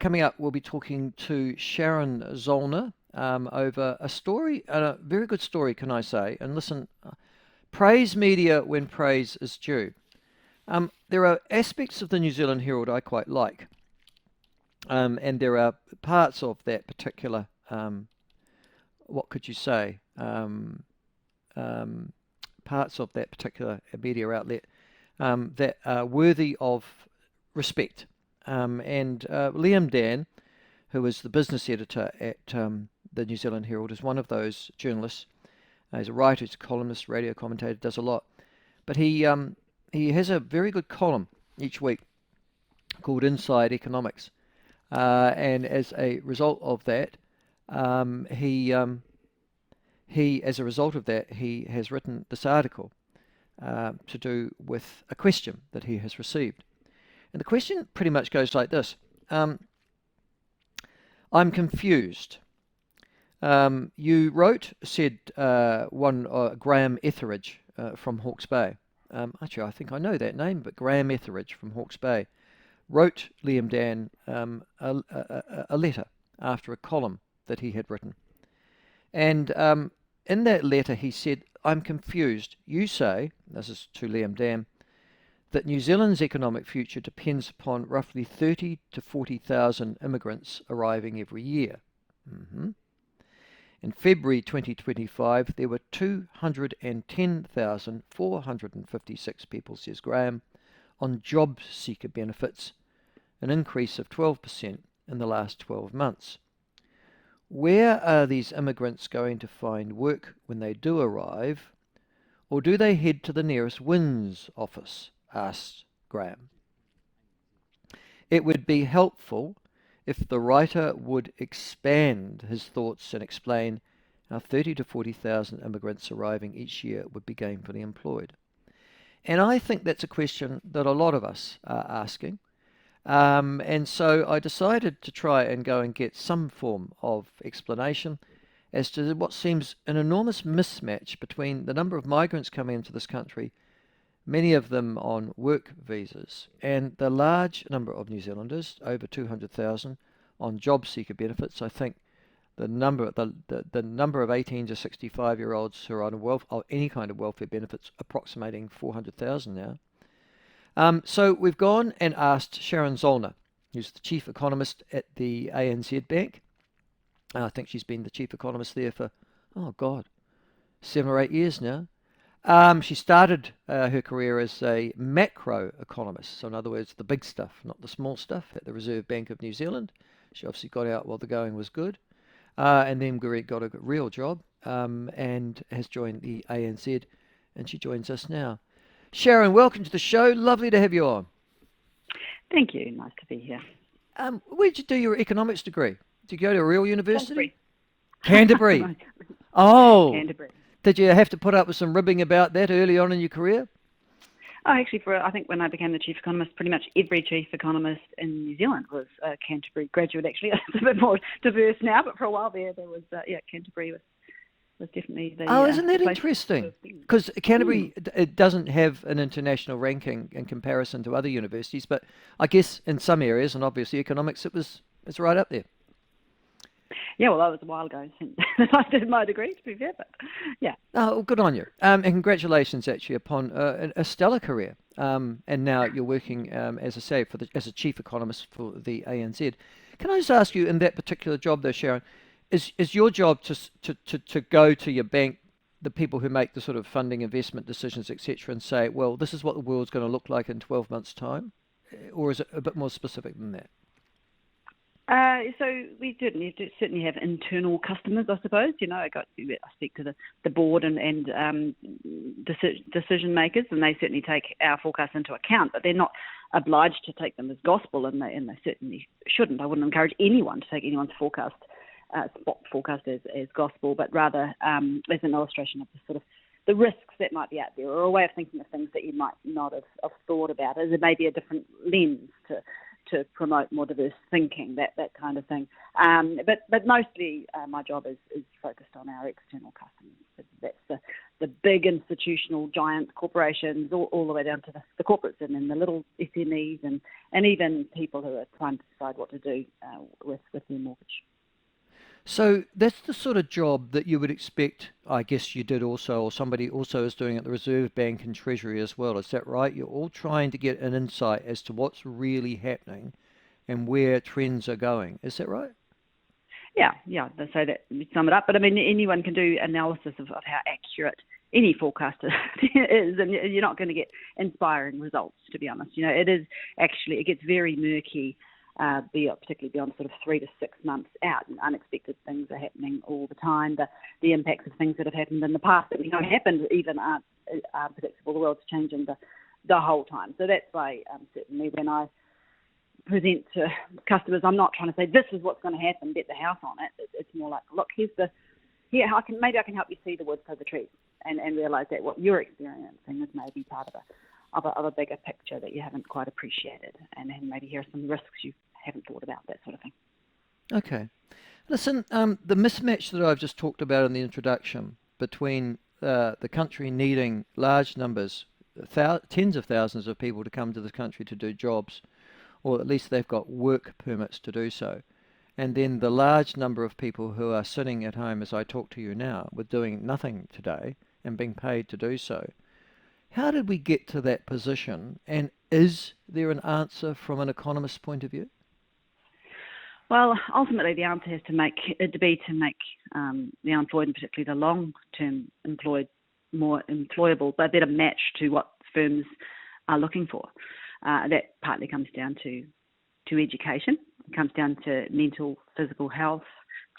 coming up, we'll be talking to Sharon Zollner over a story, a very good story, can I say? And listen, praise media when praise is due. There are aspects of the New Zealand Herald I quite like, and there are parts of that particular, what could you say, parts of that particular media outlet that are worthy of respect. And Liam Dan, who is the business editor at the New Zealand Herald, is one of those journalists. He's a writer, he's a columnist, radio commentator, does a lot. But he has a very good column each week called Inside Economics. And as a result of that, he has written this article to do with a question that he has received. And the question pretty much goes like this. I'm confused. You said one Graham Etheridge from Hawke's Bay. Actually, I think I know that name, but Graham Etheridge from Hawke's Bay wrote Liam Dan a letter after a column that he had written. And in that letter he said, I'm confused. You say, this is to Liam Dan, that New Zealand's economic future depends upon roughly 30 to 40,000 immigrants arriving every year. In February 2025, there were 210,456 people, says Graham, on job seeker benefits, an increase of 12% in the last 12 months. Where are these immigrants going to find work when they do arrive, or do they head to the nearest WINS office? Asked Graham. It would be helpful if the writer would expand his thoughts and explain how 30 to 40,000 immigrants arriving each year would be gainfully employed. And I think that's a question that a lot of us are asking. And so I decided to try and go and get some form of explanation as to what seems an enormous mismatch between the number of migrants coming into this country, many of them on work visas, and the large number of New Zealanders, over 200,000, on job seeker benefits. I think the number of 18 to 65-year-olds who are on any kind of welfare benefits approximating 400,000 now. So we've gone and asked Sharon Zollner, who's the chief economist at the ANZ Bank. I think she's been the chief economist there for, 7 or 8 years now. She started her career as a macro economist, so in other words, the big stuff, not the small stuff, at the Reserve Bank of New Zealand. She obviously got out while the going was good, and then got a real job, and has joined the ANZ, and she joins us now. Sharon, welcome to the show. Lovely to have you on. Thank you. Nice to be here. Where did you do your economics degree? Did you go to a real university? Canterbury. Oh. Canterbury. Did you have to put up with some ribbing about that early on in your career? Oh, actually, I think when I became the chief economist, pretty much every chief economist in New Zealand was a Canterbury graduate. Actually, it's a bit more diverse now, but for a while there was Canterbury was definitely the. Oh, isn't that interesting? Because Canterbury it doesn't have an international ranking in comparison to other universities, but I guess in some areas, and obviously economics, it's right up there. Yeah, well, that was a while ago since I did my degree, to be fair, but yeah. Oh, good on you. And congratulations, actually, upon a stellar career. And now you're working, as I say, as a chief economist for the ANZ. Can I just ask you, in that particular job, though, Sharon, is your job to go to your bank, the people who make the sort of funding, investment decisions, etc., and say, well, this is what the world's going to look like in 12 months' time? Or is it a bit more specific than that? So we certainly have internal customers, I suppose. I speak to the board and decision makers, and they certainly take our forecasts into account, but they're not obliged to take them as gospel, and they certainly shouldn't. I wouldn't encourage anyone to take anyone's spot forecast as gospel, but rather as an illustration of the sort of the risks that might be out there, or a way of thinking of things that you might not have thought about, as it may be a different lens to promote more diverse thinking, that kind of thing. But mostly my job is focused on our external customers, That's the big institutional giant corporations, all the way down to the corporates, and then the little SMEs, and even people who are trying to decide what to do with their mortgage. So that's the sort of job that you would expect, I guess you did also, or somebody also is doing at the Reserve Bank and Treasury as well. Is that right? You're all trying to get an insight as to what's really happening and where trends are going. Is that right? Yeah, so that you sum it up. But I mean, anyone can do analysis of how accurate any forecaster is, and you're not going to get inspiring results, to be honest. It gets very murky, particularly beyond sort of 3 to 6 months out, and unexpected things are happening all the time. The impacts of things that have happened in the past that we know happened even aren't predictable. The world's changing the whole time. So that's why certainly when I present to customers, I'm not trying to say this is what's going to happen, bet the house on it. It's more like, look, maybe I can help you see the wood for the trees, and realise that what you're experiencing is maybe part of a bigger picture that you haven't quite appreciated, and maybe here are some risks you haven't thought about, that sort of thing. Okay. Listen, the mismatch that I've just talked about in the introduction between the country needing large numbers, tens of thousands of people to come to the country to do jobs, or at least they've got work permits to do so, and then the large number of people who are sitting at home as I talk to you now with doing nothing today and being paid to do so. How did we get to that position, and is there an answer from an economist's point of view? Well, ultimately the answer has to be to make the unemployed, and particularly the long-term employed, more employable, but a better match to what firms are looking for. That partly comes down to education. It comes down to mental, physical health,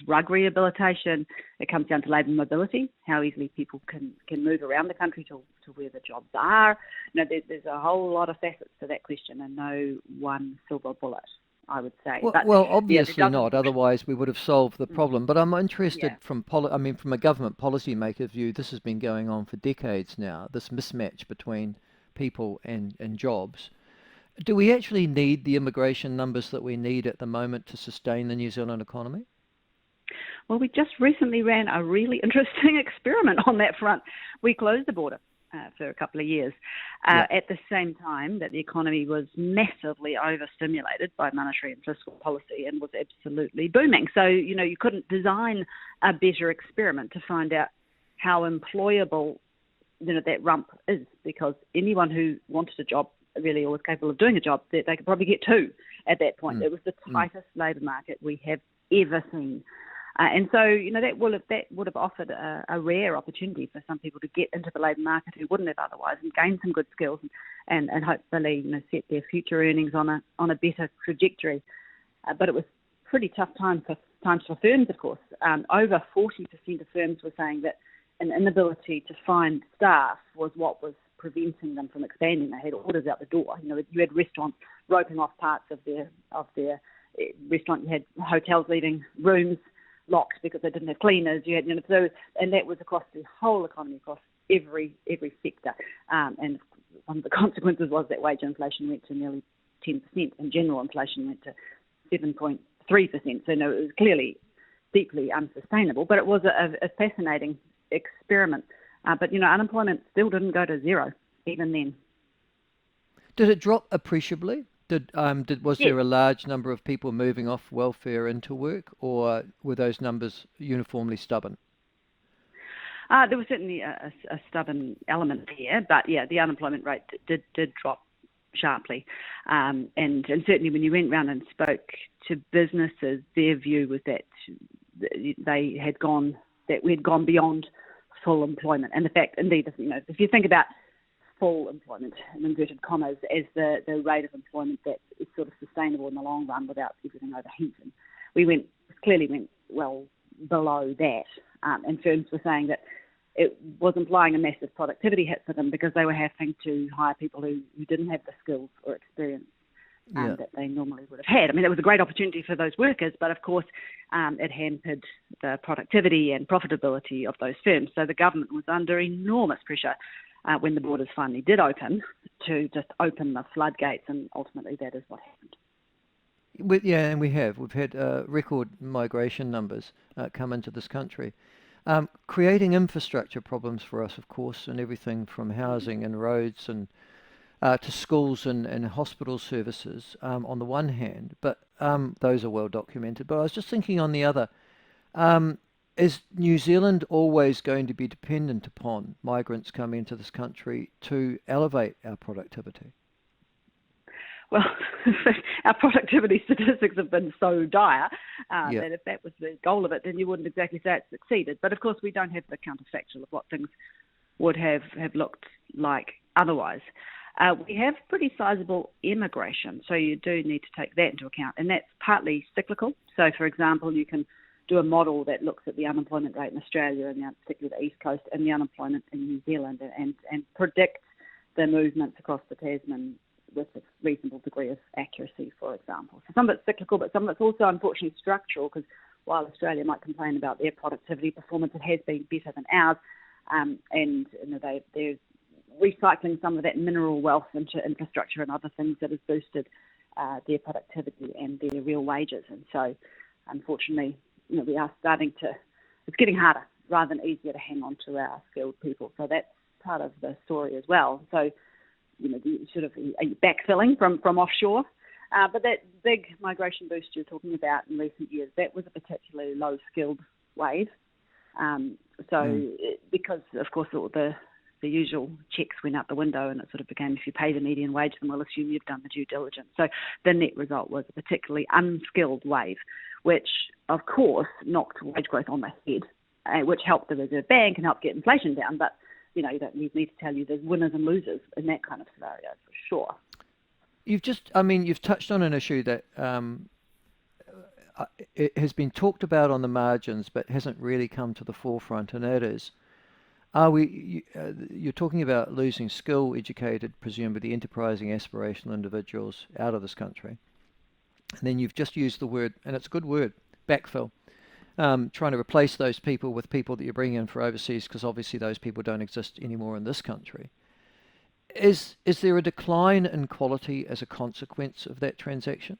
drug rehabilitation. It comes down to labour mobility, how easily people can move around the country to where the jobs are. There's a whole lot of facets to that question, and no one silver bullet, I would say. Well, obviously not. Otherwise, we would have solved the problem. But I'm interested from a government policymaker view. This has been going on for decades now. This mismatch between people and jobs. Do we actually need the immigration numbers that we need at the moment to sustain the New Zealand economy? Well, we just recently ran a really interesting experiment on that front. We closed the border for a couple of years at the same time that the economy was massively overstimulated by monetary and fiscal policy and was absolutely booming. So, you couldn't design a better experiment to find out how employable, that rump is, because anyone who wanted a job really or was capable of doing a job, they could probably get two at that point. It was the tightest labour market we have ever seen. And so, that would have offered a rare opportunity for some people to get into the labour market who wouldn't have otherwise, and gain some good skills and hopefully set their future earnings on a better trajectory. But it was pretty tough times for firms, of course. Over 40% of firms were saying that an inability to find staff was what was preventing them from expanding. They had orders out the door. You had restaurants roping off parts of their restaurant. You had hotels leaving rooms locked because they didn't have cleaners. You had, and that was across the whole economy, across every sector. And one of the consequences was that wage inflation went to nearly 10%, and general inflation went to 7.3%. So it was clearly deeply unsustainable. But it was a fascinating experiment. But unemployment still didn't go to zero even then. Did it drop appreciably? Was there a large number of people moving off welfare into work, or were those numbers uniformly stubborn? There was certainly a stubborn element here, but the unemployment rate did drop sharply, and certainly when you went round and spoke to businesses, their view was that we had gone beyond full employment. And the fact, indeed, if you think about full employment, in inverted commas, as the rate of employment that is sort of sustainable in the long run without everything overheating, we clearly went well below that. And firms were saying that it was implying a massive productivity hit for them because they were having to hire people who didn't have the skills or experience that they normally would have had. I mean, it was a great opportunity for those workers, but of course it hampered the productivity and profitability of those firms. So the government was under enormous pressure when the borders finally did open, to just open the floodgates, and ultimately that is what happened. And we've had record migration numbers come into this country. creating infrastructure problems for us, of course, and everything from housing and roads and to schools and hospital services on the one hand, but those are well documented. But I was just thinking on the other, um, is New Zealand always going to be dependent upon migrants coming into this country to elevate our productivity? Well, our productivity statistics have been so dire Yeah, that if that was the goal of it, then you wouldn't exactly say it succeeded. But of course, we don't have the counterfactual of what things would have looked like otherwise. We have pretty sizable immigration, so you do need to take that into account, and that's partly cyclical. So, for example, you can do a model that looks at the unemployment rate in Australia and particularly the East Coast and the unemployment in New Zealand and predict the movements across the Tasman with a reasonable degree of accuracy, for example. So some of it's cyclical, but some of it's also unfortunately structural, because while Australia might complain about their productivity performance, it has been better than ours, and they're recycling some of that mineral wealth into infrastructure and other things that has boosted their productivity and their real wages. And so, unfortunately, we are it's getting harder rather than easier to hang on to our skilled people. So that's part of the story as well. So, the sort of backfilling from offshore. But that big migration boost you're talking about in recent years, that was a particularly low-skilled wave. Because, of course, all the usual checks went out the window, and it sort of became, if you pay the median wage, then we'll assume you've done the due diligence. So the net result was a particularly unskilled wave, which, of course, knocked wage growth on the head, which helped the Reserve Bank and helped get inflation down. But, you don't need me to tell you there's winners and losers in that kind of scenario, for sure. You've touched on an issue that it has been talked about on the margins, but hasn't really come to the forefront, and that is, you're talking about losing educated, presumably enterprising, aspirational individuals out of this country. And then you've just used the word, and it's a good word, backfill. Trying to replace those people with people that you bring in for overseas, because obviously those people don't exist anymore in this country. Is there a decline in quality as a consequence of that transaction?